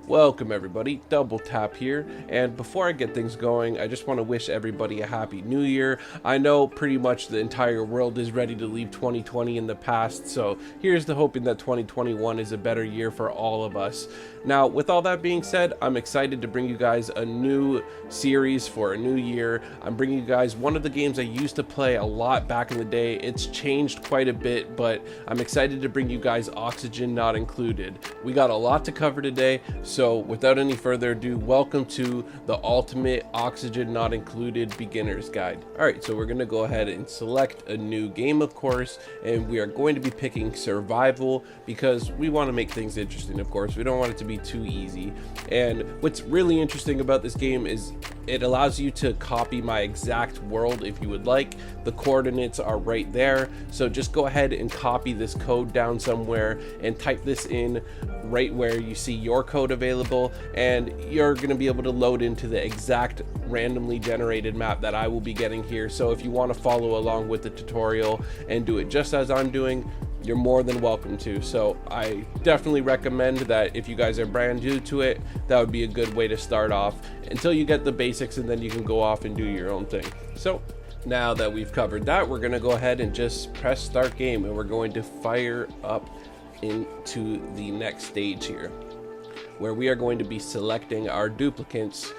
Welcome everybody, Double Tap here, and before I get things going, I just want to wish everybody a happy new year. I know pretty much the entire world is ready to leave 2020 in the past, so here's to hoping that 2021 is a better year for all of us. Now, with all that being said, I'm excited to bring you guys a new series for a new year. I'm bringing you guys one of the games I used to play a lot back in the day. It's changed quite a bit, but I'm excited to bring you guys Oxygen Not Included. We got a lot to cover today, so without any further ado, welcome to the Ultimate Oxygen Not Included Beginner's Guide. Alright, so we're going to go ahead and select a new game, of course, and we are going to be picking Survival because we want to make things interesting, of course. We don't want it to be too easy. And what's really interesting about this game is it allows you to copy my exact world if you would like. The coordinates are right there, so just go ahead and copy this code down somewhere and type this in right where you see your code available, and you're going to be able to load into the exact randomly generated map that I will be getting here. So if you want to follow along with the tutorial and do it just as I'm doing, you're more than welcome to. So I definitely recommend that if you guys are brand new to it, that would be a good way to start off until you get the basics, and then you can go off and do your own thing. So now that we've covered that, we're going to go ahead and just press start game, and we're going to fire up into the next stage here, where we are going to be selecting our duplicates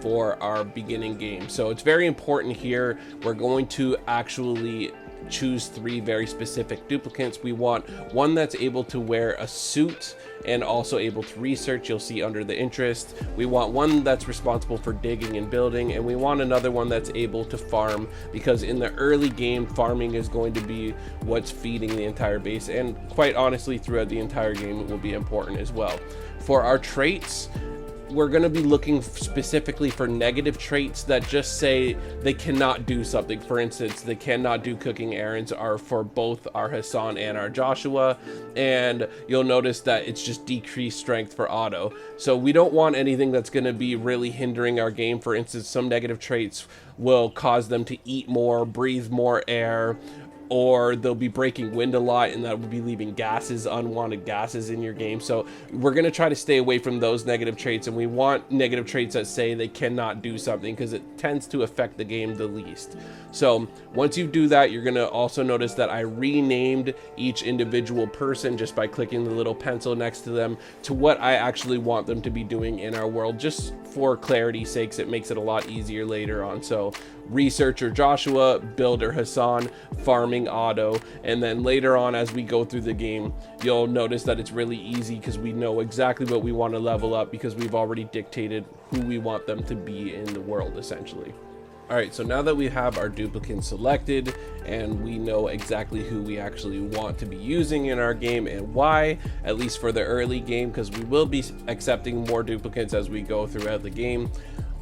for our beginning game. So it's very important here. We're going to actually choose 3 very specific duplicates. We want one that's able to wear a suit and also able to research. You'll see under the interest. We want one that's responsible for digging and building, and we want another one that's able to farm, because in the early game, farming is going to be what's feeding the entire base, and quite honestly throughout the entire game it will be important as well. For our traits, we're going to be looking specifically for negative traits that just say they cannot do something. For instance, they cannot do cooking errands are for both our Hassan and our Joshua, and you'll notice that it's just decreased strength for Otto. So we don't want anything that's going to be really hindering our game. For instance, some negative traits will cause them to eat more, breathe more air, or they'll be breaking wind a lot, and that will be leaving gases, unwanted gases in your game. So we're going to try to stay away from those negative traits, and we want negative traits that say they cannot do something, because it tends to affect the game the least. So once you do that, you're going to also notice that I renamed each individual person just by clicking the little pencil next to them to what I actually want them to be doing in our world. Just for clarity's sakes, it makes it a lot easier later on. So researcher Joshua, builder Hassan, farming Otto, and then later on as we go through the game, you'll notice that it's really easy because we know exactly what we want to level up, because we've already dictated who we want them to be in the world essentially. Alright, so now that we have our duplicate selected and we know exactly who we actually want to be using in our game and why, at least for the early game, because we will be accepting more duplicates as we go throughout the game,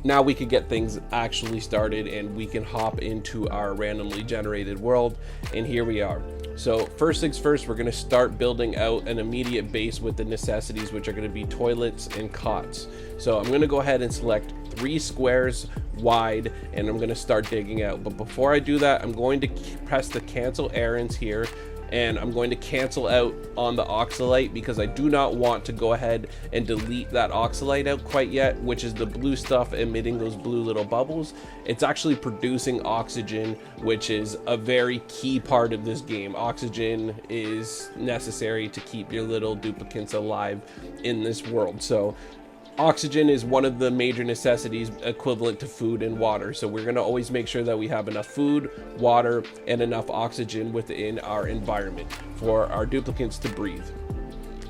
now we can get things actually started and we can hop into our randomly generated world, and here we are. So first things first, we're going to start building out an immediate base with the necessities, which are going to be toilets and cots. So I'm going to go ahead and select 3 squares wide, and I'm going to start digging out. But before I do that, I'm going to press the cancel errands here, and I'm going to cancel out on the oxalite, because I do not want to go ahead and delete that oxalite out quite yet, which is the blue stuff emitting those blue little bubbles. It's actually producing oxygen, which is a very key part of this game. Oxygen is necessary to keep your little duplicates alive in this world. So oxygen is one of the major necessities equivalent to food and water. So we're going to always make sure that we have enough food, water, and enough oxygen within our environment for our duplicates to breathe.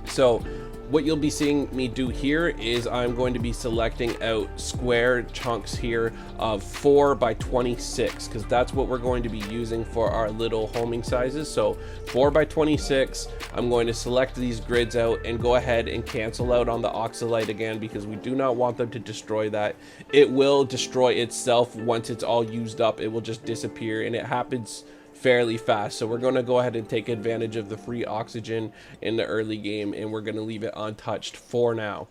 So what you'll be seeing me do here is I'm going to be selecting out square chunks here of 4 by 26, because that's what we're going to be using for our little homing sizes. So 4 by 26, I'm going to select these grids out and go ahead and cancel out on the oxalite again, because we do not want them to destroy that. It will destroy itself once it's all used up. It will just disappear, and it happens fairly fast. So we're going to go ahead and take advantage of the free oxygen in the early game, and we're going to leave it untouched for now.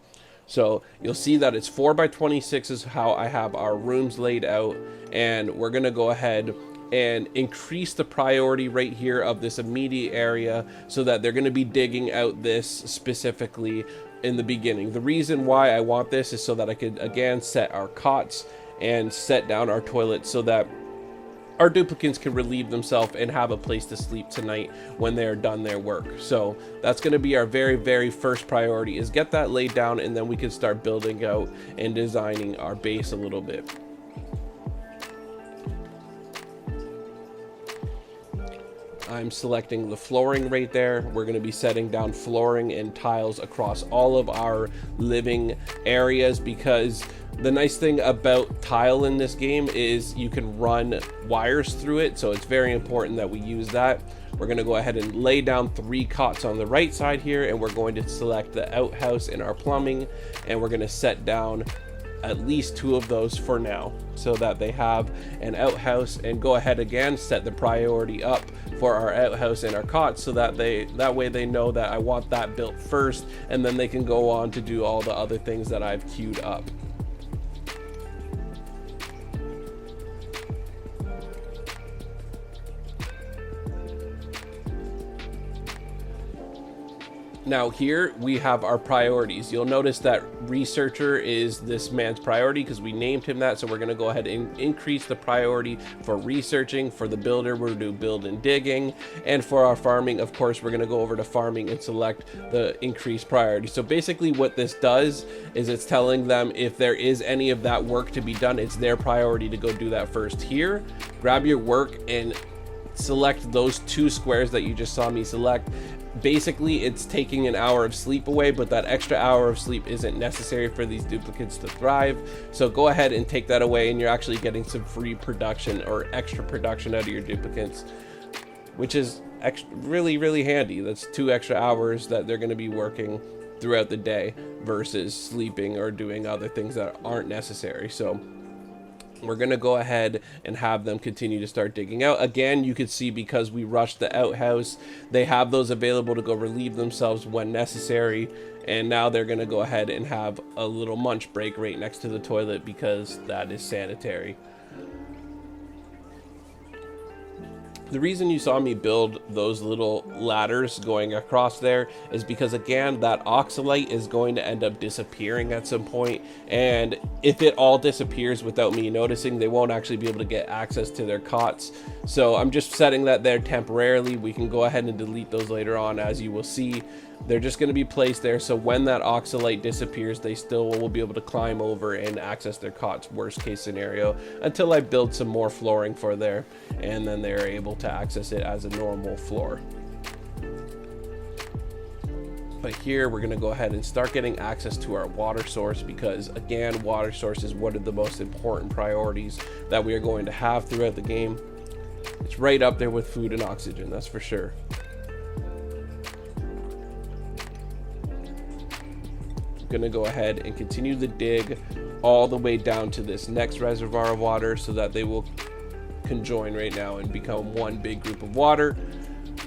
So you'll see that it's 4 by 26 is how I have our rooms laid out, and we're going to go ahead and increase the priority right here of this immediate area so that they're going to be digging out this specifically in the beginning. The reason why I want this is so that I could again set our cots and set down our toilets so that our duplicants can relieve themselves and have a place to sleep tonight when they're done their work. So that's going to be our very first priority, is get that laid down, and then we can start building out and designing our base a little bit. I'm selecting the flooring right there. We're going to be setting down flooring and tiles across all of our living areas, because the nice thing about tile in this game is you can run wires through it, so it's very important that we use that. We're going to go ahead and lay down 3 cots on the right side here, and we're going to select the outhouse in our plumbing, and we're going to set down at least 2 of those for now so that they have an outhouse, and go ahead again, set the priority up for our outhouse and our cots so that way they know that I want that built first, and then they can go on to do all the other things that I've queued up. Now here we have our priorities. You'll notice that researcher is this man's priority because we named him that. So we're going to go ahead and increase the priority for researching. For the builder, we're going to do build and digging. And for our farming, of course, we're going to go over to farming and select the increased priority. So basically what this does is it's telling them if there is any of that work to be done, it's their priority to go do that first. Here, grab your work and select those 2 squares that you just saw me select. Basically, it's taking an hour of sleep away, but that extra hour of sleep isn't necessary for these duplicates to thrive. So go ahead and take that away, and you're actually getting some free production or extra production out of your duplicates, which is really handy. That's 2 extra hours that they're going to be working throughout the day versus sleeping or doing other things that aren't necessary. So we're going to go ahead and have them continue to start digging out. Again, you can see because we rushed the outhouse, they have those available to go relieve themselves when necessary. And now they're going to go ahead and have a little munch break right next to the toilet because that is sanitary. The reason you saw me build those little ladders going across there is because, again, that oxalite is going to end up disappearing at some point, and if it all disappears without me noticing, they won't actually be able to get access to their cots. So I'm just setting that there temporarily. We can go ahead and delete those later on, as you will see. They're just going to be placed there, so when that oxalite disappears, they still will be able to climb over and access their cots, worst case scenario, until I build some more flooring for there, and then they're able to access it as a normal floor. But here we're going to go ahead and start getting access to our water source, because again, water source is one of the most important priorities that we are going to have throughout the game. It's right up there with food and oxygen, that's for sure. Going to go ahead and continue the dig all the way down to this next reservoir of water so that they will conjoin right now and become one big group of water,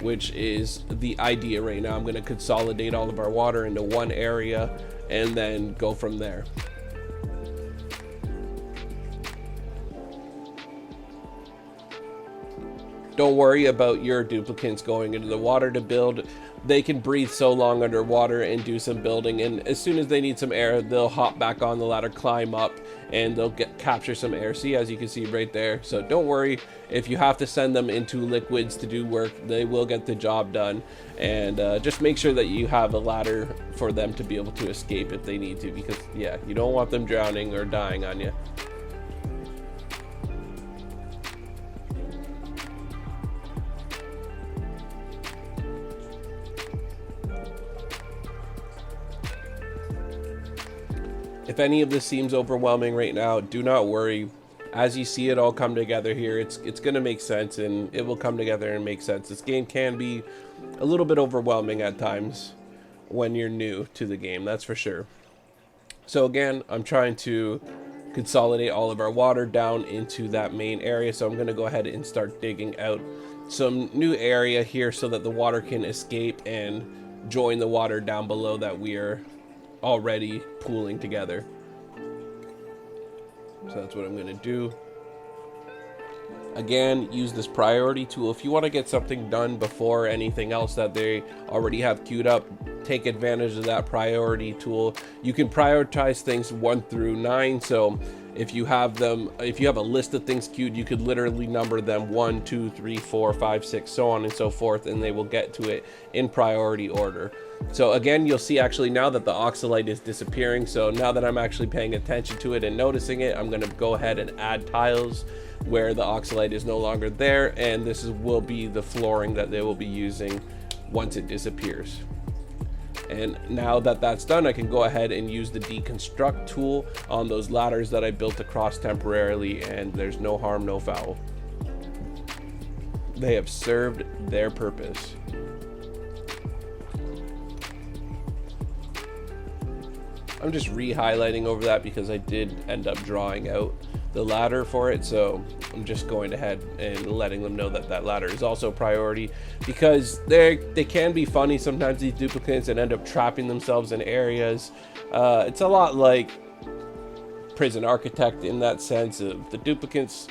which is the idea right now. I'm going to consolidate all of our water into one area and then go from there. Don't worry about your duplicates going into the water to build. They can breathe so long underwater and do some building, and as soon as they need some air, they'll hop back on the ladder, climb up, and they'll capture some air. See, as you can see right there. So don't worry if you have to send them into liquids to do work, they will get the job done. And just make sure that you have a ladder for them to be able to escape if they need to, because yeah, you don't want them drowning or dying on you. If any of this seems overwhelming right now, do not worry. As you see it all come together here, it's going to make sense, and it will come together and make sense. This game can be a little bit overwhelming at times when you're new to the game, that's for sure. So again, I'm trying to consolidate all of our water down into that main area, so I'm going to go ahead and start digging out some new area here so that the water can escape and join the water down below that we are already pooling together. So that's what I'm going to do. Again, use this priority tool. If you want to get something done before anything else that they already have queued up, take advantage of that priority tool. You can prioritize things 1 through 9. So if you have a list of things queued, you could literally number them 1, 2, 3, 4, 5, 6, so on and so forth, and they will get to it in priority order. So again, you'll see actually now that the oxalite is disappearing. So now that I'm actually paying attention to it and noticing it, I'm going to go ahead and add tiles where the oxalite is no longer there, and will be the flooring that they will be using once it disappears. And now that that's done, I can go ahead and use the deconstruct tool on those ladders that I built across temporarily, and there's no harm, no foul. They have served their purpose. I'm just re-highlighting over that because I did end up drawing out the ladder for it, so I'm just going ahead and letting them know that that ladder is also priority, because they can be funny sometimes, these duplicates, and end up trapping themselves in areas. It's a lot like Prison Architect in that sense of the duplicates.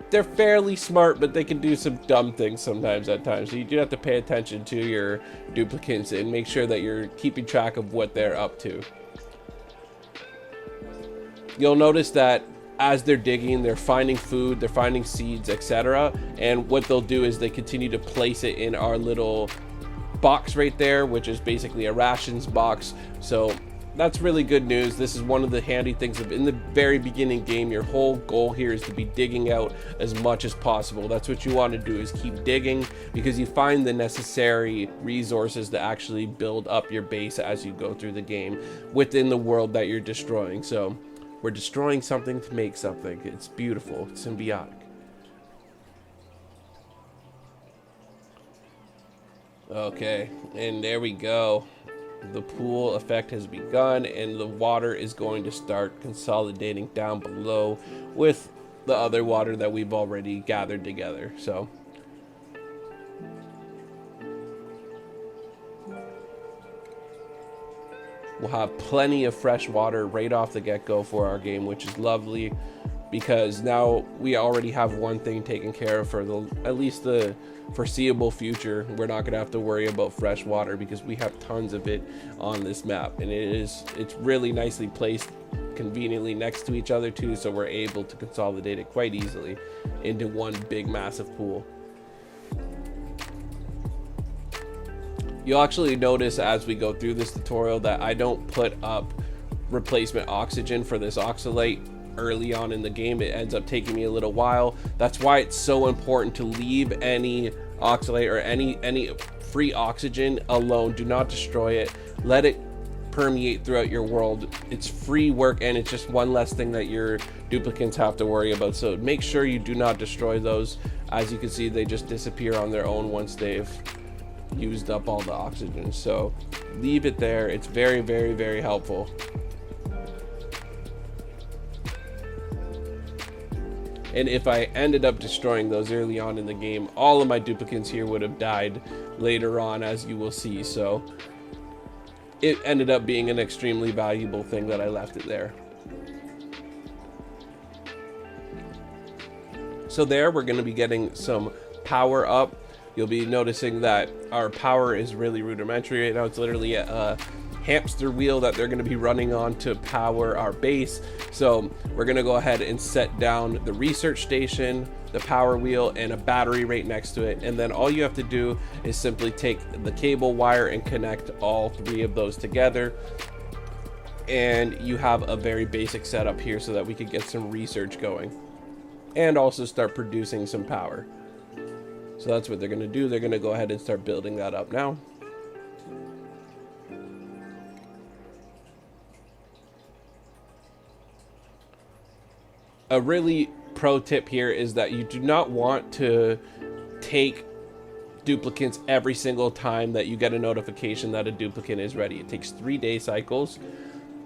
They're fairly smart, but they can do some dumb things sometimes at times. So you do have to pay attention to your duplicates and make sure that you're keeping track of what they're up to. You'll notice that as they're digging, they're finding food, they're finding seeds, etc. And what they'll do is they continue to place it in our little box right there, which is basically a rations box. So that's really good news. This is one of the handy things of in the very beginning game, your whole goal here is to be digging out as much as possible. That's what you want to do, is keep digging, because you find the necessary resources to actually build up your base as you go through the game within the world that you're destroying. So we're destroying something to make something. It's beautiful. It's symbiotic. Okay, and there we go. The pool effect has begun, and the water is going to start consolidating down below with the other water that we've already gathered together. So we'll have plenty of fresh water right off the get-go for our game, which is lovely, because now we already have one thing taken care of for at least the foreseeable future. We're not gonna have to worry about fresh water because we have tons of it on this map, and it's really nicely placed conveniently next to each other too, so we're able to consolidate it quite easily into one big massive pool. You'll actually notice as we go through this tutorial that I don't put up replacement oxygen for this oxalite early on in the game. It ends up taking me a little while. That's why it's so important to leave any oxalate or any free oxygen alone. Do not destroy it. Let it permeate throughout your world. It's free work, and it's just one less thing that your duplicates have to worry about. So make sure you do not destroy those. As you can see, they just disappear on their own once they've used up all the oxygen. So leave it there. It's very, very, very helpful. And if I ended up destroying those early on in the game, all of my duplicates here would have died later on, as you will see. So it ended up being an extremely valuable thing that I left it there. So there, we're going to be getting some power up. You'll be noticing that our power is really rudimentary right now. It's literally a hamster wheel that they're going to be running on to power our base. So we're going to go ahead and set down the research station, the power wheel, and a battery right next to it. And then all you have to do is simply take the cable wire and connect all three of those together. And you have a very basic setup here so that we could get some research going and also start producing some power. So that's what they're going to do. They're going to go ahead and start building that up now. A really pro tip here is that you do not want to take duplicates every single time that you get a notification that a duplicate is ready. It takes 3-day cycles.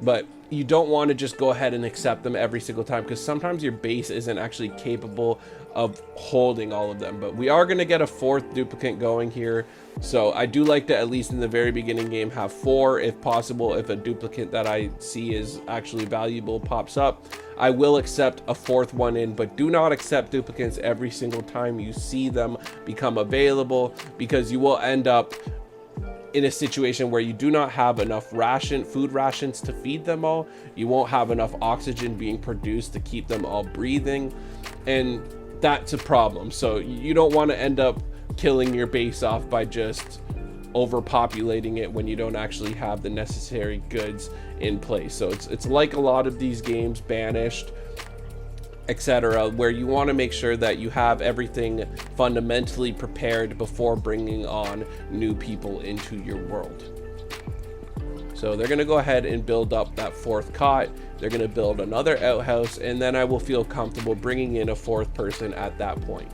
but you don't want to just go ahead and accept them every single time, because sometimes your base isn't actually capable of holding all of them. But we are going to get a 4th duplicate going here, so I do like to, at least in the very beginning game, have 4 if possible. If a duplicate that I see is actually valuable pops up, I will accept a 4th one in, but do not accept duplicates every single time you see them become available, because you will end up in a situation where you do not have enough food rations to feed them all. You won't have enough oxygen being produced to keep them all breathing, and that's a problem. So you don't want to end up killing your base off by just overpopulating it when you don't actually have the necessary goods in place. So it's like a lot of these games, Banished, etc., where you want to make sure that you have everything fundamentally prepared before bringing on new people into your world. So they're going to go ahead and build up that 4th cot. They're going to build another outhouse, and then I will feel comfortable bringing in a 4th person at that point.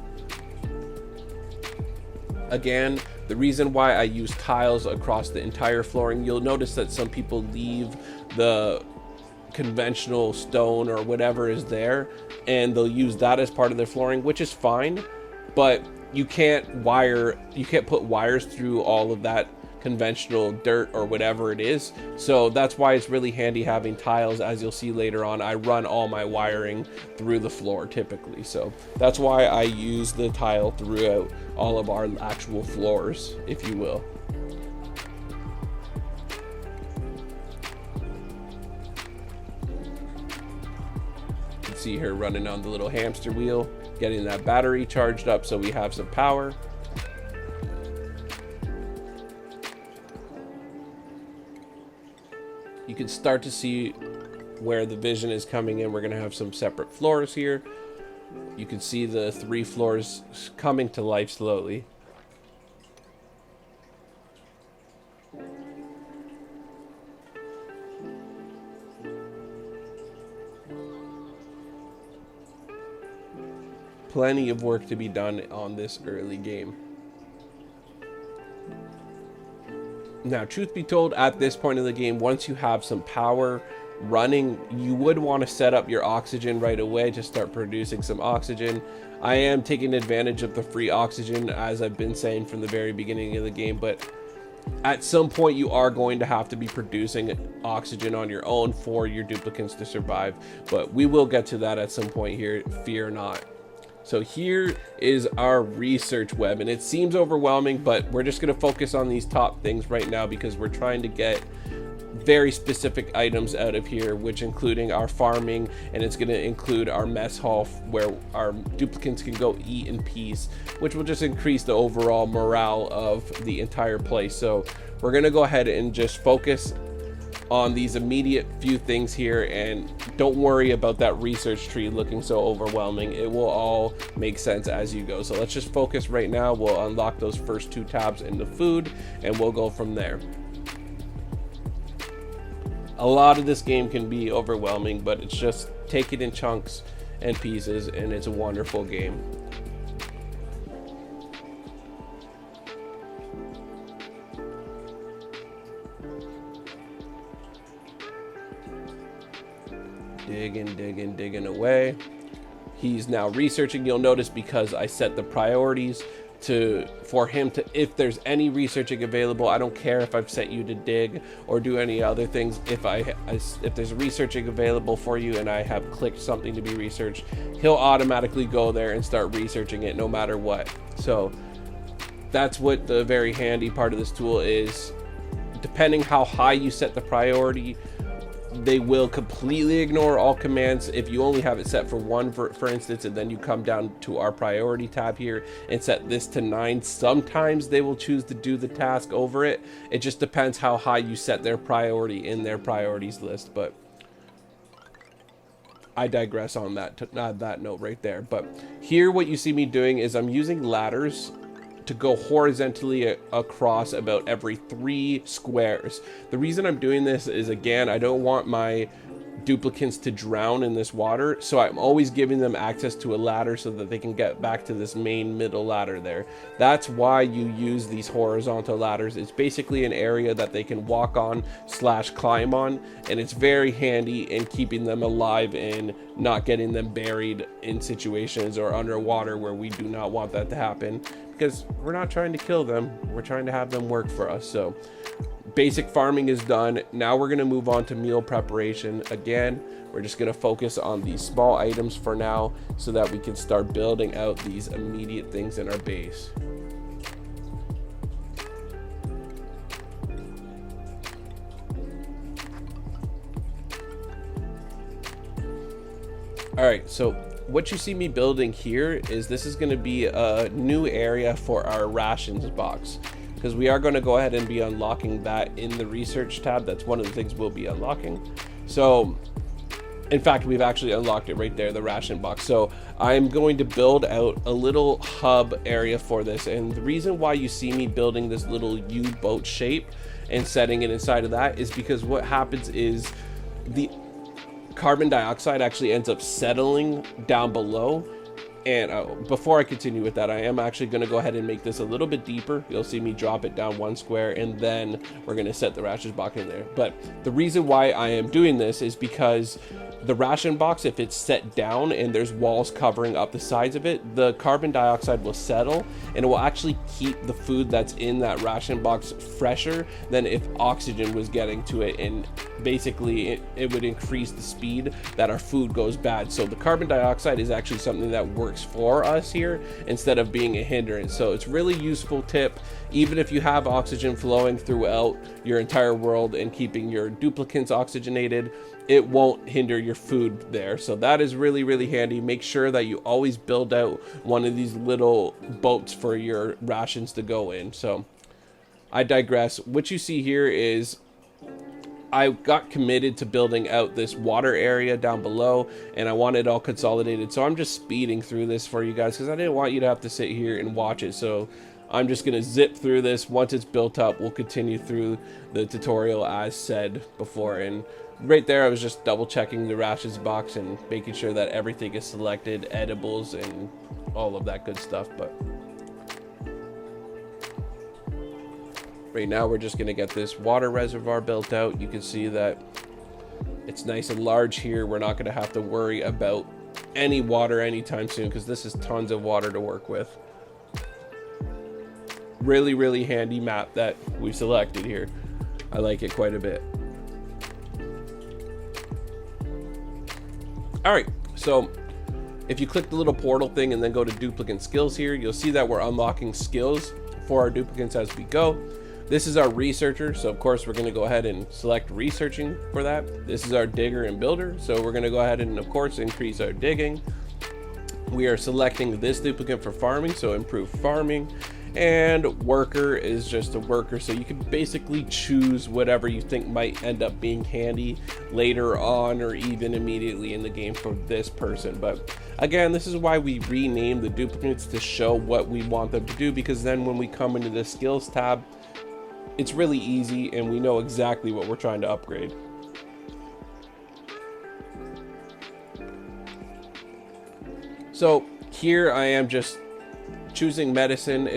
Again, the reason why I use tiles across the entire flooring, you'll notice that some people leave the conventional stone or whatever is there, and they'll use that as part of their flooring, which is fine, but you can't put wires through all of that conventional dirt or whatever it is. So that's why it's really handy having tiles. As you'll see later on, I run all my wiring through the floor typically, so that's why I use the tile throughout all of our actual floors, if you will. See her running on the little hamster wheel, getting that battery charged up so we have some power. You can start to see where the vision is coming in. We're going to have some separate floors here. You can see the 3 floors coming to life slowly. Plenty of work to be done on this early game. Now, truth be told, at this point in the game, once you have some power running, you would want to set up your oxygen right away to start producing some oxygen. I am taking advantage of the free oxygen, as I've been saying from the very beginning of the game, but at some point you are going to have to be producing oxygen on your own for your duplicates to survive. But we will get to that at some point here, fear not. So here is our research web, and it seems overwhelming, but we're just going to focus on these top things right now because we're trying to get very specific items out of here, which including our farming, and it's going to include our mess hall where our duplicates can go eat in peace, which will just increase the overall morale of the entire place. So we're going to go ahead and just focus on these immediate few things here, and don't worry about that research tree looking so overwhelming. It will all make sense as you go. So let's just focus right now. We'll unlock those first 2 tabs in the food, and we'll go from there. A lot of this game can be overwhelming, but it's just take it in chunks and pieces, and it's a wonderful game. Digging away. He's now researching. You'll notice because I set the priorities for him to, if there's any researching available, I don't care if I've set you to dig or do any other things. If there's researching available for you and I have clicked something to be researched, he'll automatically go there and start researching it no matter what. So that's what the very handy part of this tool is. Depending how high you set the priority, they will completely ignore all commands. If you only have it set for 1, for instance, and then you come down to our priority tab here and set this to 9, sometimes they will choose to do the task over it. It just depends how high you set their priority in their priorities list. But I digress on that note right there. But here what you see me doing is I'm using ladders to go horizontally across about every 3 squares. The reason I'm doing this is, again, I don't want my duplicants to drown in this water, so I'm always giving them access to a ladder so that they can get back to this main middle ladder there. That's why you use these horizontal ladders. It's basically an area that they can walk on slash climb on, and it's very handy in keeping them alive and not getting them buried in situations or underwater where we do not want that to happen, because we're not trying to kill them, we're trying to have them work for us. So basic farming is done. Now we're going to move on to meal preparation. Again, we're just going to focus on these small items for now so that we can start building out these immediate things in our base. All right, so what you see me building here is this is going to be a new area for our rations box, because we are going to go ahead and be unlocking that in the research tab. That's one of the things we'll be unlocking. So in fact, we've actually unlocked it right there, the ration box. So I'm going to build out a little hub area for this, and the reason why you see me building this little U-boat shape and setting it inside of that is because what happens is the carbon dioxide actually ends up settling down below. And before I continue with that, I am actually going to go ahead and make this a little bit deeper. You'll see me drop it down 1 square, and then we're going to set the ration box in there. But the reason why I am doing this is because the ration box, if it's set down and there's walls covering up the sides of it, the carbon dioxide will settle, and it will actually keep the food that's in that ration box fresher than if oxygen was getting to it, and basically it would increase the speed that our food goes bad. So the carbon dioxide is actually something that works for us here instead of being a hindrance. So it's really useful tip, even if you have oxygen flowing throughout your entire world and keeping your duplicants oxygenated, it won't hinder your food there. So that is really, really handy. Make sure that you always build out one of these little boats for your rations to go in. So I digress. What you see here is I got committed to building out this water area down below, and I want it all consolidated. So I'm just speeding through this for you guys because I didn't want you to have to sit here and watch it. So I'm just going to zip through this. Once it's built up, we'll continue through the tutorial as said before. And right there, I was just double checking the rations box and making sure that everything is selected, edibles and all of that good stuff. But right now, we're just going to get this water reservoir built out. You can see that it's nice and large here. We're not going to have to worry about any water anytime soon because this is tons of water to work with. Really, really handy map that we've selected here. I like it quite a bit. All right, so if you click the little portal thing and then go to duplicant skills here, you'll see that we're unlocking skills for our duplicants as we go. This is our researcher, so of course we're going to go ahead and select researching for that. This is our digger and builder, so we're going to go ahead and of course increase our digging. We are selecting this duplicant for farming, so improve farming. And worker is just a worker, so you can basically choose whatever you think might end up being handy later on or even immediately in the game for this person. But again, this is why we rename the duplicates to show what we want them to do, because then when we come into the skills tab, it's really easy and we know exactly what we're trying to upgrade. So here I am just choosing medicine.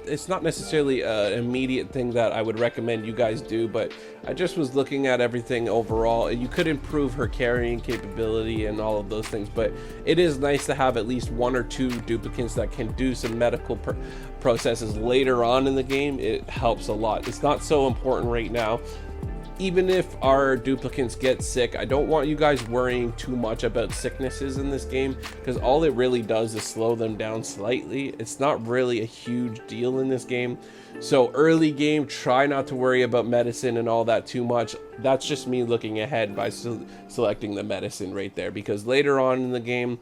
It's not necessarily an immediate thing that I would recommend you guys do, but I just was looking at everything overall, and you could improve her carrying capability and all of those things, but it is nice to have at least 1 or 2 duplicants that can do some medical processes later on in the game. It helps a lot. It's not so important right now. Even if our duplicants get sick, I don't want you guys worrying too much about sicknesses in this game, because all it really does is slow them down slightly. It's not really a huge deal in this game. So early game, try not to worry about medicine and all that too much. That's just me looking ahead by selecting the medicine right there, because later on in the game,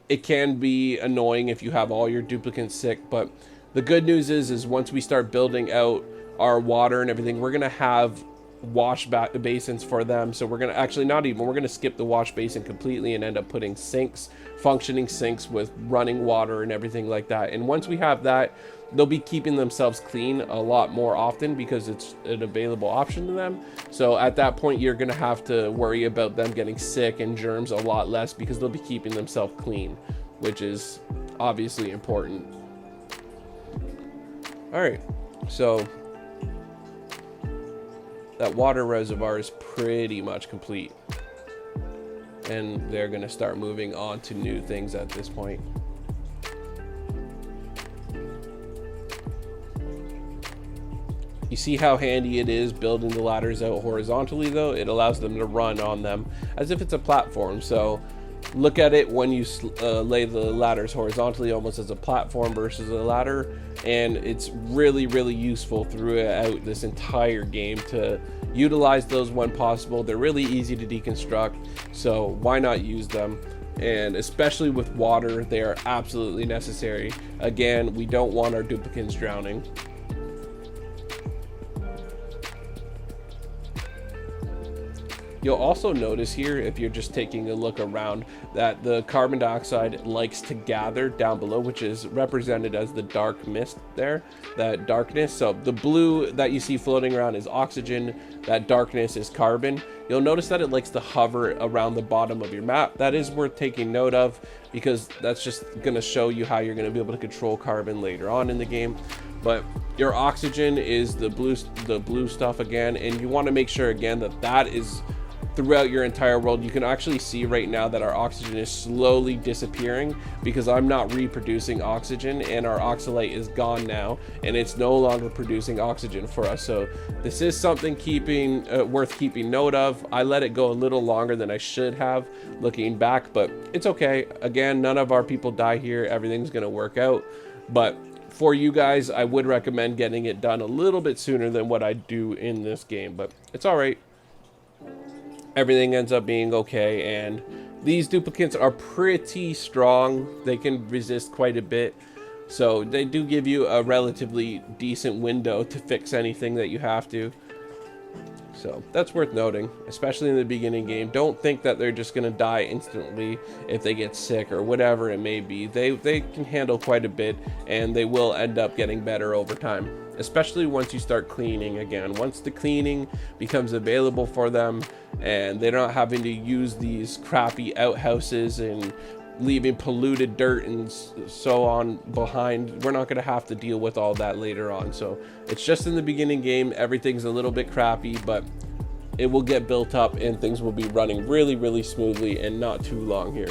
it can be annoying if you have all your duplicants sick. But the good news is once we start building out our water and everything, we're gonna have basins for them. So we're gonna actually we're gonna skip the wash basin completely and end up putting sinks, functioning sinks with running water and everything like that. And once we have that, they'll be keeping themselves clean a lot more often because it's an available option to them. So at that point, you're gonna have to worry about them getting sick and germs a lot less because they'll be keeping themselves clean, which is obviously important. All right, so that water reservoir is pretty much complete, and they're gonna start moving on to new things at this point. You see how handy it is building the ladders out horizontally though? It allows them to run on them as if it's a platform. So look at it when you lay the ladders horizontally, almost as a platform versus a ladder, and it's really useful throughout this entire game to utilize those when possible. They're really easy to deconstruct, so why not use them? And especially with water, they are absolutely necessary. Again, we don't want our duplicates drowning. You'll also notice here, if you're just taking a look around, that the carbon dioxide likes to gather down below, which is represented as the dark mist there, that darkness. So the blue that you see floating around is oxygen, that darkness is carbon. You'll notice that it likes to hover around the bottom of your map. That is worth taking note of because that's just going to show you how you're going to be able to control carbon later on in the game. But your oxygen is the blue stuff again, and you want to make sure again that that is throughout your entire world. You can actually see right now that our oxygen is slowly disappearing because I'm not reproducing oxygen, and our oxalate is gone now and it's no longer producing oxygen for us. So this is something worth keeping note of. I let it go a little longer than I should have looking back, but it's okay. Again, none of our people die here. Everything's going to work out. But for you guys, I would recommend getting it done a little bit sooner than what I do in this game, but it's all right. Everything ends up being okay, and these duplicates are pretty strong. They can resist quite a bit, so they do give you a relatively decent window to fix anything that you have to. So that's worth noting, especially in the beginning game. Don't think that they're just going to die instantly if they get sick or whatever it may be. They can handle quite a bit, and they will end up getting better over time, especially once you start cleaning again. Once the cleaning becomes available for them and they're not having to use these crappy outhouses and leaving polluted dirt and so on behind, we're not going to have to deal with all that later on. So it's just in the beginning game, everything's a little bit crappy, but it will get built up and things will be running really smoothly and not too long here.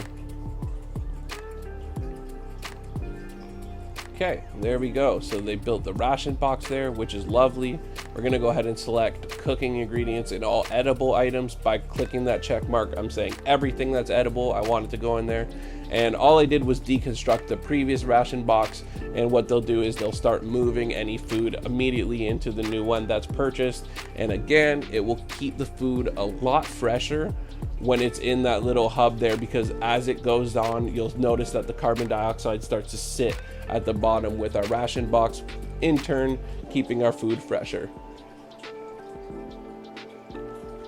Okay, there we go. So they built the ration box there, which is lovely. We're gonna go ahead and select cooking ingredients and all edible items. By clicking that check mark, I'm saying everything that's edible, I want it to go in there. And all I did was deconstruct the previous ration box, and what they'll do is they'll start moving any food immediately into the new one that's purchased. And again, it will keep the food a lot fresher when it's in that little hub there, because as it goes on, you'll notice that the carbon dioxide starts to sit at the bottom with our ration box, in turn keeping our food fresher.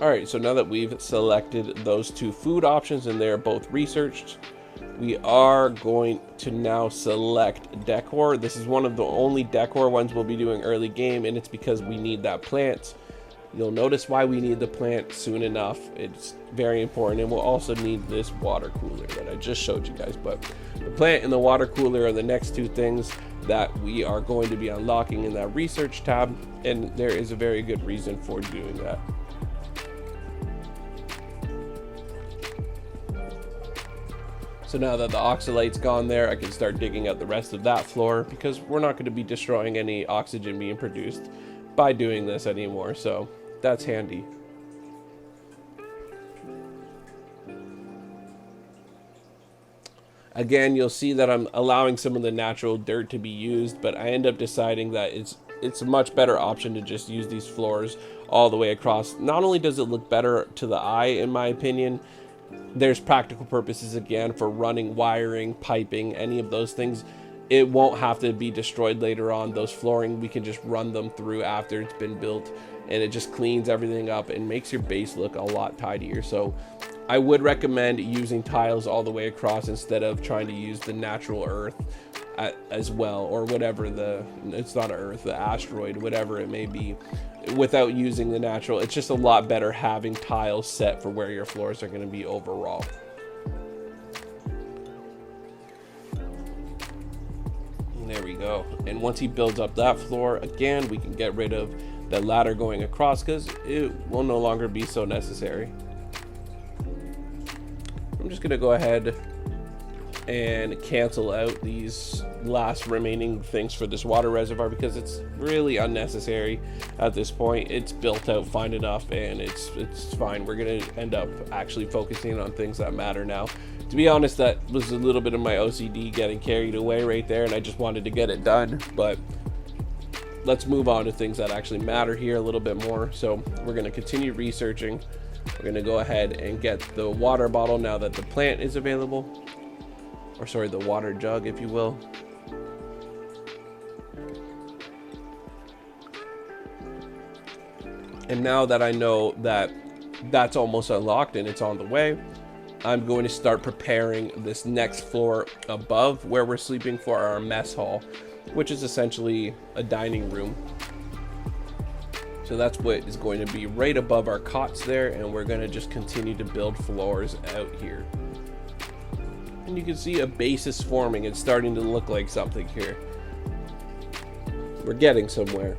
Alright, so now that we've selected those two food options and they're both researched, we are going to now select decor. This is one of the only decor ones we'll be doing early game, and it's because we need that plant. You'll notice why we need the plant soon enough. It's very important, and we'll also need this water cooler that I just showed you guys. But the plant and the water cooler are the next two things that we are going to be unlocking in that research tab, and there is a very good reason for doing that. So now that the oxalate's gone there, I can start digging out the rest of that floor, because we're not going to be destroying any oxygen being produced by doing this anymore, so that's handy. Again, you'll see that I'm allowing some of the natural dirt to be used, but I end up deciding that it's a much better option to just use these floors all the way across. Not only does it look better to the eye, in my opinion, there's practical purposes again for running wiring, piping, any of those things. It won't have to be destroyed later on. Those flooring, we can just run them through after it's been built, and it just cleans everything up and makes your base look a lot tidier. So I would recommend using tiles all the way across instead of trying to use the natural earth as well, or whatever it's not an earth, the asteroid, whatever it may be, without using the natural. It's just a lot better having tiles set for where your floors are going to be overall. And there we go. And once he builds up that floor, again, we can get rid of the ladder going across because it will no longer be so necessary. I'm just going to go ahead and cancel out these last remaining things for this water reservoir because it's really unnecessary at this point. It's built out fine enough and it's fine. We're going to end up actually focusing on things that matter now. To be honest, that was a little bit of my OCD getting carried away right there, and I just wanted to get it done. But let's move on to things that actually matter here a little bit more. So we're going to continue researching. We're going to go ahead and get the water bottle now that the plant is available. Or sorry, the water jug, if you will. And now that I know that that's almost unlocked and it's on the way, I'm going to start preparing this next floor above where we're sleeping for our mess hall, which is essentially a dining room. So that's what is going to be right above our cots there, and we're going to just continue to build floors out here. And you can see a base is forming. It's starting to look like something here. We're getting somewhere.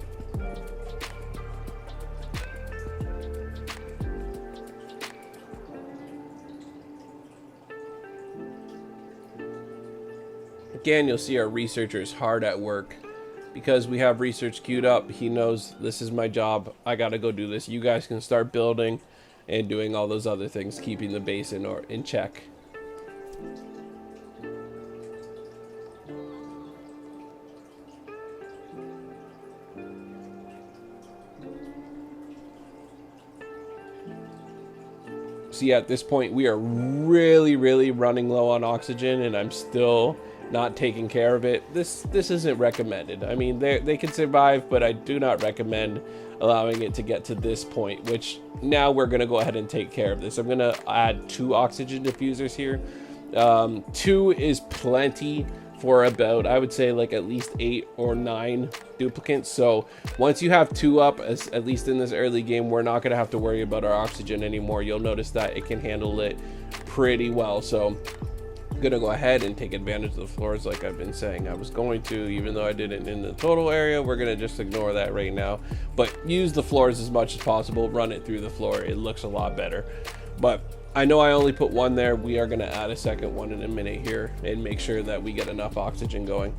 Again, you'll see our researcher is hard at work. Because we have research queued up, he knows this is my job. I gotta go do this. You guys can start building and doing all those other things, keeping the base in check. See, at this point, we are really running low on oxygen, and I'm still not taking care of it. This isn't recommended. I mean, they can survive, but I do not recommend allowing it to get to this point, which now we're going to go ahead and take care of this. I'm going to add 2 oxygen diffusers here. 2 is plenty for about, I would say, like at least 8 or 9 duplicates. So once you have 2 up, at least in this early game, we're not going to have to worry about our oxygen anymore. You'll notice that it can handle it pretty well. So I'm gonna go ahead and take advantage of the floors like I've been saying I was going to, even though I didn't in the total area. We're gonna just ignore that right now, but use the floors as much as possible. Run it through the floor. It looks a lot better. But I know I only put 1 there. We are gonna add a second one in a minute here and make sure that we get enough oxygen going.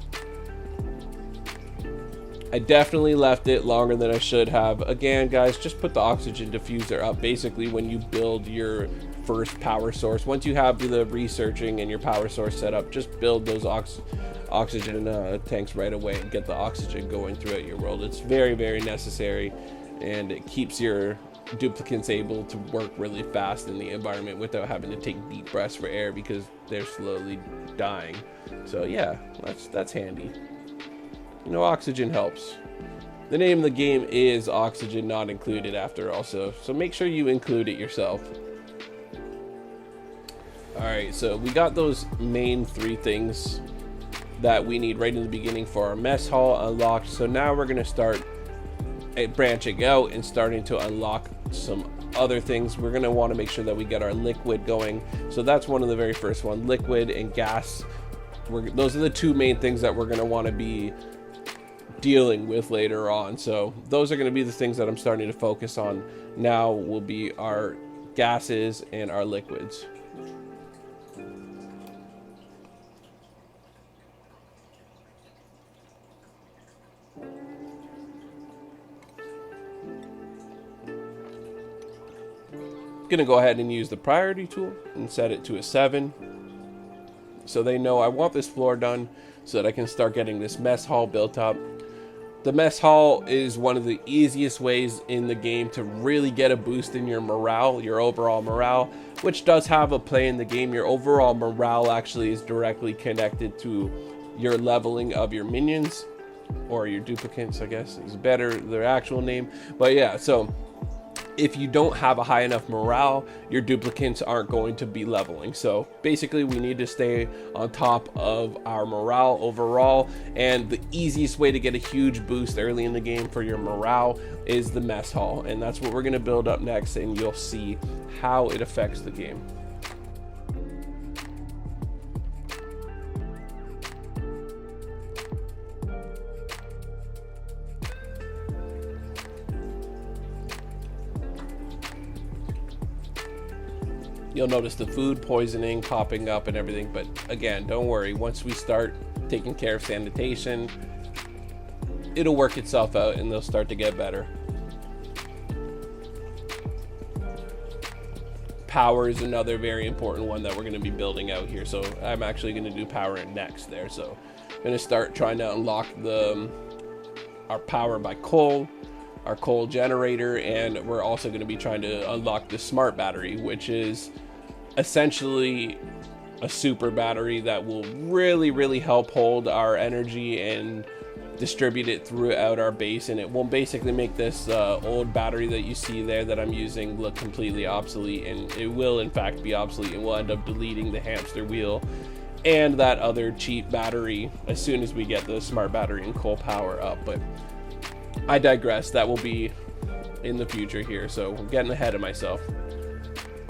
I definitely left it longer than I should have. Again, guys, just put the oxygen diffuser up basically when you build your first power source. Once you have the researching and your power source set up, just build those oxygen tanks right away and get the oxygen going throughout your world. It's very necessary, and it keeps your duplicates able to work really fast in the environment without having to take deep breaths for air because they're slowly dying. So yeah, that's handy. You know, oxygen helps. The name of the game is Oxygen Not Included after all, so make sure you include it yourself. Alright, so we got those main 3 things that we need right in the beginning for our mess hall unlocked. So now we're going to start branching out and starting to unlock some other things. We're going to want to make sure that we get our liquid going. So that's one of the very first one, liquid and gas. Those are the 2 main things that we're going to want to be dealing with later on. So those are going to be the things that I'm starting to focus on now. Will be our gases and our liquids. Gonna go ahead and use the priority tool and set it to a 7, so they know I want this floor done so that I can start getting this mess hall built up. The mess hall is one of the easiest ways in the game to really get a boost in your morale, your overall morale, which does have a play in the game. Your overall morale actually is directly connected to your leveling of your minions. or your duplicates, I guess is better, their actual name. But yeah, so if you don't have a high enough morale, your duplicates aren't going to be leveling. So basically we need to stay on top of our morale overall, and the easiest way to get a huge boost early in the game for your morale is the mess hall, and that's what we're going to build up next, and you'll see how it affects the game. You'll notice the food poisoning popping up and everything, but again, don't worry. Once we start taking care of sanitation, it'll work itself out and they'll start to get better. Power is another very important one that we're going to be building out here. So I'm actually going to do power next there. So I'm going to start trying to unlock our power by coal, our coal generator, and we're also going to be trying to unlock the smart battery, which is essentially a super battery that will really help hold our energy and distribute it throughout our base, and it will basically make this old battery that you see there that I'm using look completely obsolete, and it will in fact be obsolete, and we'll end up deleting the hamster wheel and that other cheap battery as soon as we get the smart battery and coal power up. But I digress. That will be in the future here, so I'm getting ahead of myself.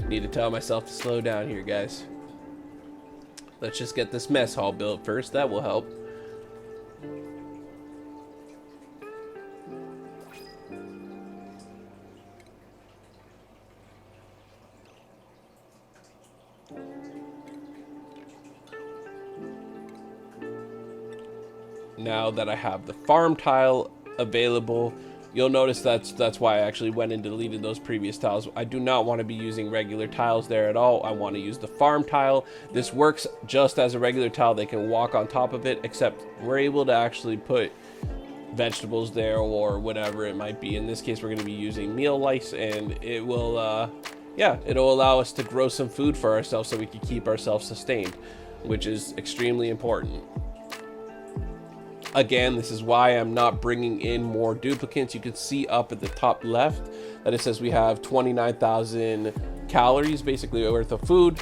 Need to tell myself to slow down here, guys. Let's just get this mess hall built first. That will help. Now that I have the farm tile available, you'll notice that's why I actually went and deleted those previous tiles. I do not want to be using regular tiles there at all. I want to use the farm tile. This works just as a regular tile. They can walk on top of it, except we're able to actually put vegetables there or whatever it might be. In this case, we're going to be using meal lice, and it will it'll allow us to grow some food for ourselves so we can keep ourselves sustained, which is extremely important. Again, this is why I'm not bringing in more duplicates. You can see up at the top left that it says we have 29,000 calories basically worth of food.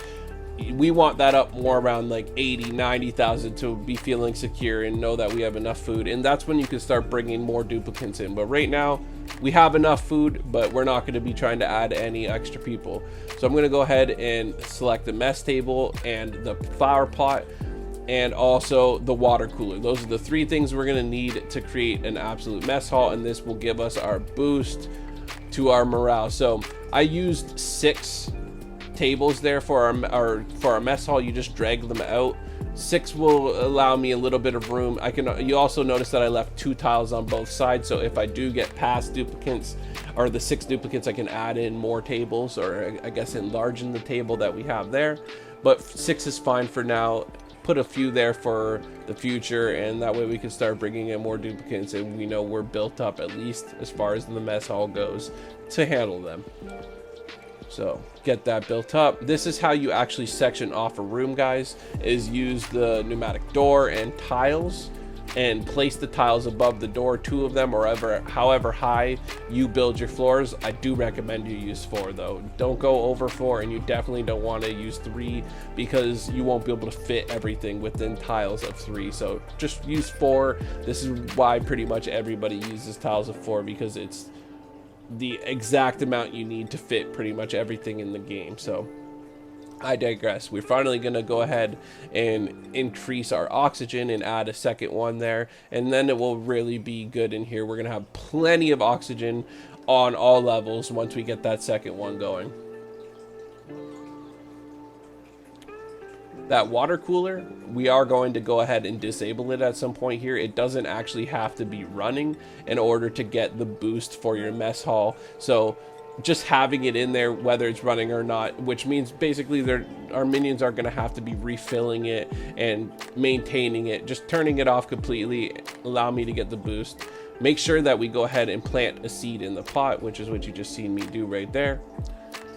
We want that up more around like 80, 90,000 to be feeling secure and know that we have enough food. And that's when you can start bringing more duplicates in. But right now we have enough food, but we're not going to be trying to add any extra people. So I'm going to go ahead and select the mess table and the flower pot, and also the water cooler. Those are the three things we're gonna need to create an absolute mess hall, and this will give us our boost to our morale. So I used 6 tables there for our mess hall. You just drag them out. 6 will allow me a little bit of room. You also notice that I left 2 tiles on both sides, so if I do get past duplicates or the 6 duplicates, I can add in more tables, or I guess enlarge the table that we have there. But 6 is fine for now. Put a few there for the future, and that way we can start bringing in more duplicates, and we know we're built up at least as far as the mess hall goes to handle them. So get that built up. This is how you actually section off a room, guys, is use the pneumatic door and tiles and place the tiles above the door, 2 of them, or however high you build your floors. I do recommend you use 4 though. Don't go over 4, and you definitely don't want to use 3 because you won't be able to fit everything within tiles of 3. So just use 4. This is why pretty much everybody uses tiles of 4, because it's the exact amount you need to fit pretty much everything in the game. So I digress. We're finally going to go ahead and increase our oxygen and add a second one there, and then it will really be good in here. We're going to have plenty of oxygen on all levels once we get that second one going. That water cooler, we are going to go ahead and disable it at some point here. It doesn't actually have to be running in order to get the boost for your mess hall. So just having it in there, whether it's running or not, which means basically our minions are going to have to be refilling it and maintaining it. Just turning it off completely allow me to get the boost. Make sure that we go ahead and plant a seed in the pot, which is what you just seen me do right there.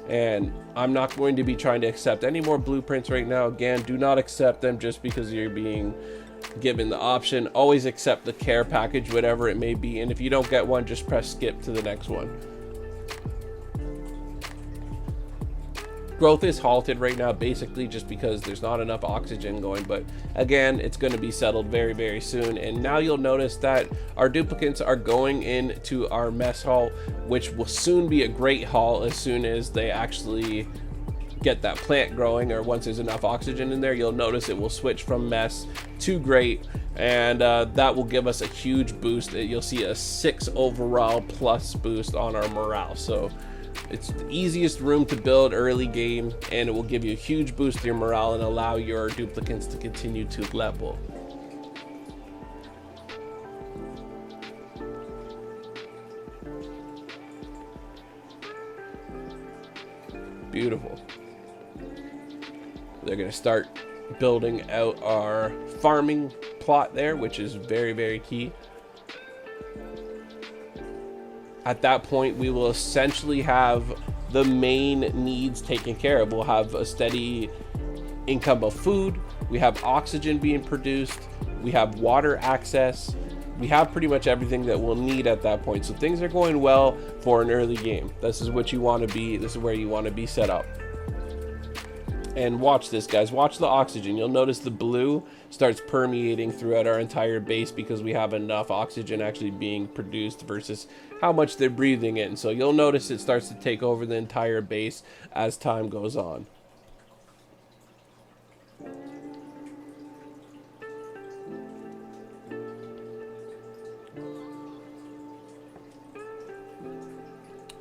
And I'm not going to be trying to accept any more blueprints right now. Again, do not accept them just because you're being given the option. Always accept the care package, whatever it may be, and if you don't get one, just press skip to the next one. Growth is halted right now, basically just because there's not enough oxygen going, but again, it's going to be settled very, very soon. And now you'll notice that our duplicates are going into our mess hall, which will soon be a great hall as soon as they actually get that plant growing, or once there's enough oxygen in there. You'll notice it will switch from mess to great, and that will give us a huge boost. You'll see a 6 overall plus boost on our morale. So it's the easiest room to build early game, and it will give you a huge boost to your morale and allow your duplicates to continue to level. Beautiful. They're going to start building out our farming plot there, which is very, very key. At that point, we will essentially have the main needs taken care of. We'll have a steady income of food. We have oxygen being produced. We have water access. We have pretty much everything that we'll need at that point. So things are going well for an early game. This is what you want to be. This is where you want to be set up. And watch this, guys. Watch the oxygen. You'll notice the blue starts permeating throughout our entire base because we have enough oxygen actually being produced versus how much they're breathing in. So you'll notice it starts to take over the entire base as time goes on.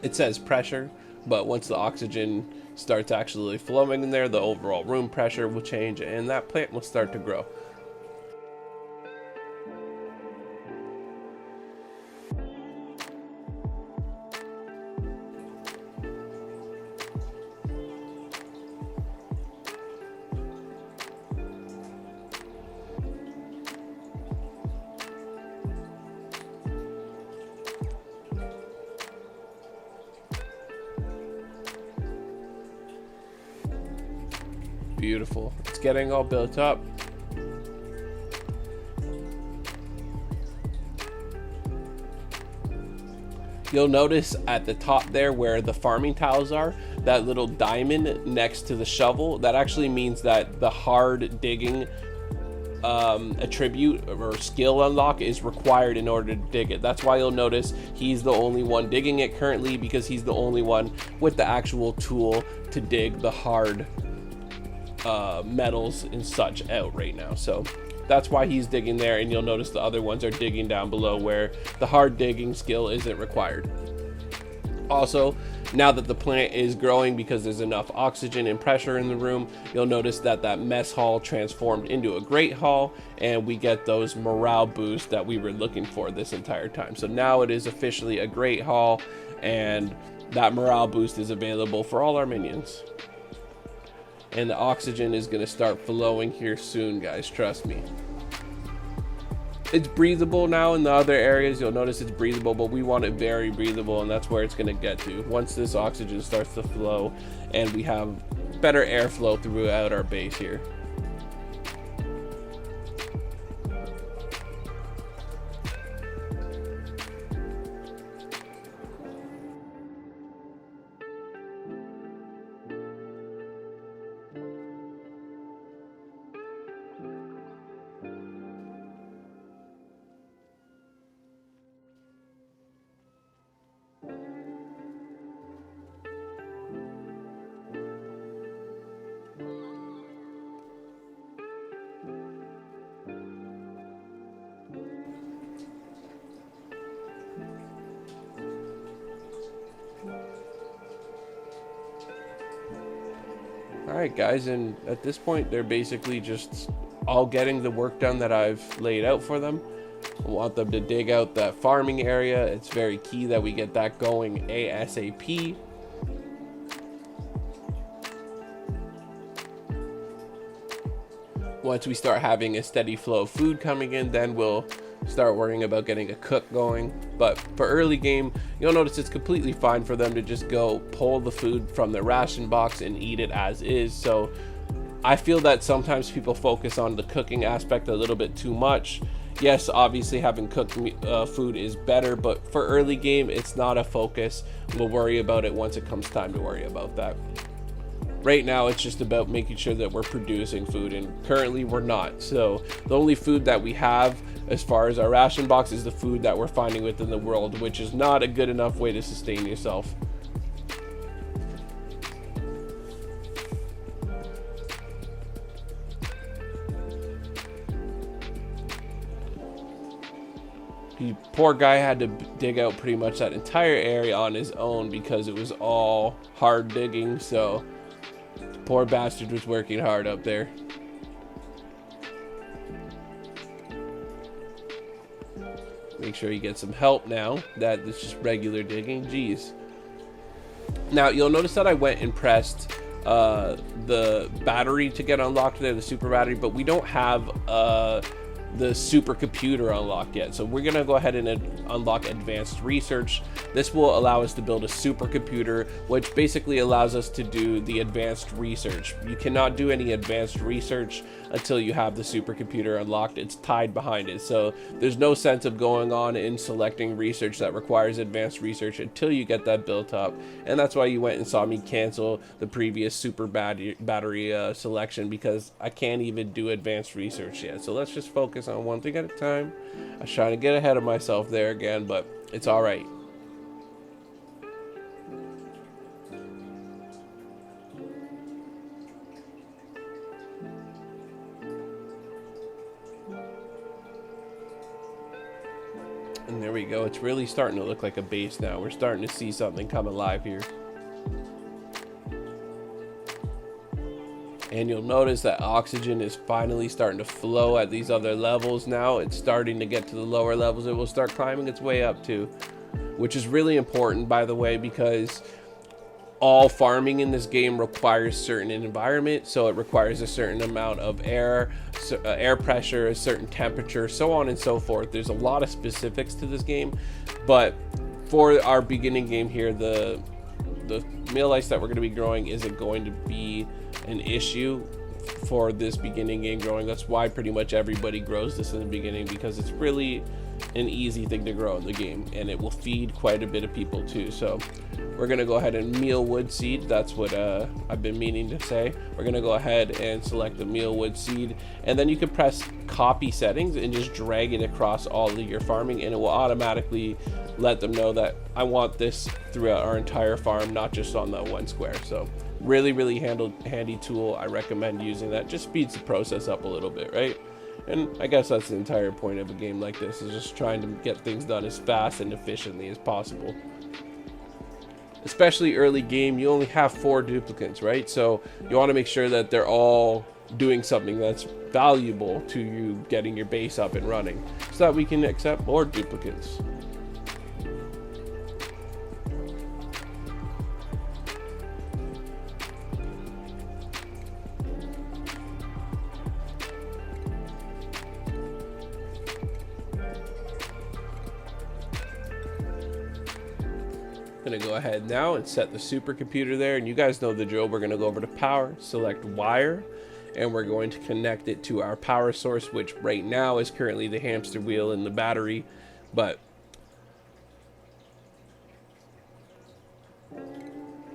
It says pressure, but once the oxygen starts actually flowing in there, the overall room pressure will change and that plant will start to grow. Beautiful. It's getting all built up. You'll notice at the top there where the farming tiles are, that little diamond next to the shovel, that actually means that the hard digging attribute or skill unlock is required in order to dig it. That's why you'll notice he's the only one digging it currently, because he's the only one with the actual tool to dig the hard metals and such out right now. So that's why he's digging there, and you'll notice the other ones are digging down below where the hard digging skill isn't required. Also, now that the plant is growing because there's enough oxygen and pressure in the room, you'll notice that that mess hall transformed into a great hall, and we get those morale boosts that we were looking for this entire time. So now it is officially a great hall, and that morale boost is available for all our minions. And the oxygen is going to start flowing here soon, guys. Trust me. It's breathable now in the other areas. You'll notice it's breathable, but we want it very breathable, and that's where it's going to get to. Once this oxygen starts to flow and we have better airflow throughout our base here. Alright guys, and at this point they're basically just all getting the work done that I've laid out for them. I want them to dig out that farming area. It's very key that we get that going ASAP. Once we start having a steady flow of food coming in, then we'll start worrying about getting a cook going. But for early game, you'll notice it's completely fine for them to just go pull the food from their ration box and eat it as is. So I feel that sometimes people focus on the cooking aspect a little bit too much. Yes, obviously having cooked food is better, but for early game, it's not a focus. We'll worry about it once it comes time to worry about that. Right now, it's just about making sure that we're producing food, and currently we're not. So the only food that we have as far as our ration box is the food that we're finding within the world, which is not a good enough way to sustain yourself. The poor guy had to dig out pretty much that entire area on his own because it was all hard digging, so the poor bastard was working hard up there. Make sure you get some help now that it's just regular digging. Jeez. Now you'll notice that I went and pressed the battery to get unlocked there, the super battery, but we don't have the supercomputer unlocked yet. So we're gonna go ahead and unlock advanced research. This will allow us to build a supercomputer, which basically allows us to do the advanced research. You cannot do any advanced research until you have the supercomputer unlocked. It's tied behind it. So there's no sense of going on and selecting research that requires advanced research until you get that built up. And that's why you went and saw me cancel the previous super battery selection, because I can't even do advanced research yet. So let's just focus on one thing at a time. I was trying to get ahead of myself there again, but it's all right. And there we go. It's really starting to look like a base now. We're starting to see something come alive here. And you'll notice that oxygen is finally starting to flow at these other levels now. It's starting to get to the lower levels. It will start climbing its way up to, which is really important, by the way, because all farming in this game requires certain environment. So it requires a certain amount of air pressure, a certain temperature, so on and so forth. There's a lot of specifics to this game, but for our beginning game here, the meal ice that we're going to be growing isn't going to be an issue for this beginning game growing. That's why pretty much everybody grows this in the beginning, because it's really an easy thing to grow in the game, and it will feed quite a bit of people too. So we're gonna go ahead and mealwood seed. That's what I've been meaning to say. We're gonna go ahead and select the mealwood seed, and then you can press copy settings and just drag it across all of your farming, and it will automatically let them know that I want this throughout our entire farm, not just on that one square. So really handy tool. I recommend using that. Just speeds the process up a little bit, right? And I guess that's the entire point of a game like this, is just trying to get things done as fast and efficiently as possible. Especially early game, you only have 4 duplicates, right? So you want to make sure that they're all doing something that's valuable to you getting your base up and running, so that we can accept more duplicates. Gonna go ahead now and set the supercomputer there, and you guys know the drill. We're gonna go over to power, select wire, and we're going to connect it to our power source, which right now is currently the hamster wheel and the battery, but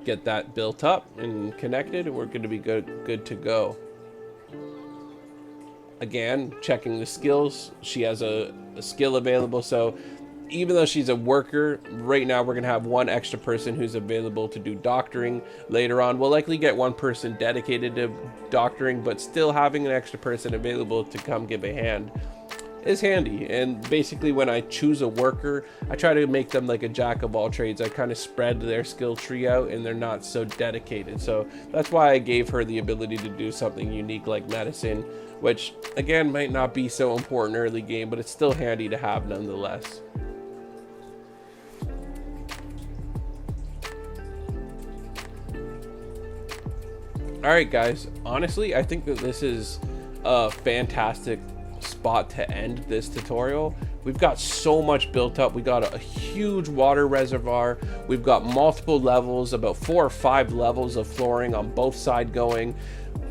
get that built up and connected, and we're going to be good to go. Again, checking the skills. She has a skill available, so even though she's a worker, right now we're going to have one extra person who's available to do doctoring. Later on, we'll likely get one person dedicated to doctoring, but still having an extra person available to come give a hand is handy. And basically, when I choose a worker, I try to make them like a jack of all trades. I kind of spread their skill tree out, and they're not so dedicated. So that's why I gave her the ability to do something unique like medicine, which again might not be so important early game, but it's still handy to have nonetheless. Alright guys, honestly I think that this is a fantastic spot to end this tutorial. We've got so much built up. We got a huge water reservoir. We've got multiple levels, about 4 or 5 levels of flooring on both sides going.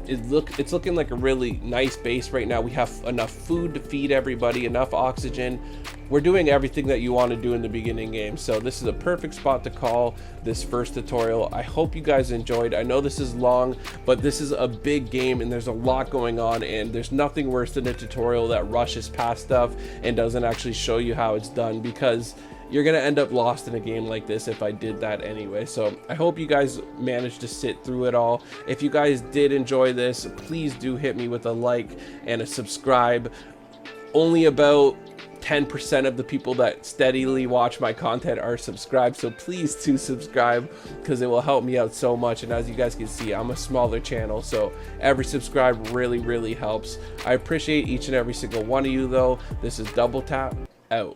it's looking like a really nice base right now. We have enough food to feed everybody, enough oxygen. We're doing everything that you want to do in the beginning game, so this is a perfect spot to call this first tutorial. I hope you guys enjoyed. I know this is long, but this is a big game and there's a lot going on, and there's nothing worse than a tutorial that rushes past stuff and doesn't actually show you how it's done, because you're gonna end up lost in a game like this if I did that anyway. So I hope you guys managed to sit through it all. If you guys did enjoy this, please do hit me with a like and a subscribe. Only about 10% of the people that steadily watch my content are subscribed, so please do subscribe, because it will help me out so much. And as you guys can see, I'm a smaller channel, so every subscribe really helps. I appreciate each and every single one of you though. This is Double Tap out.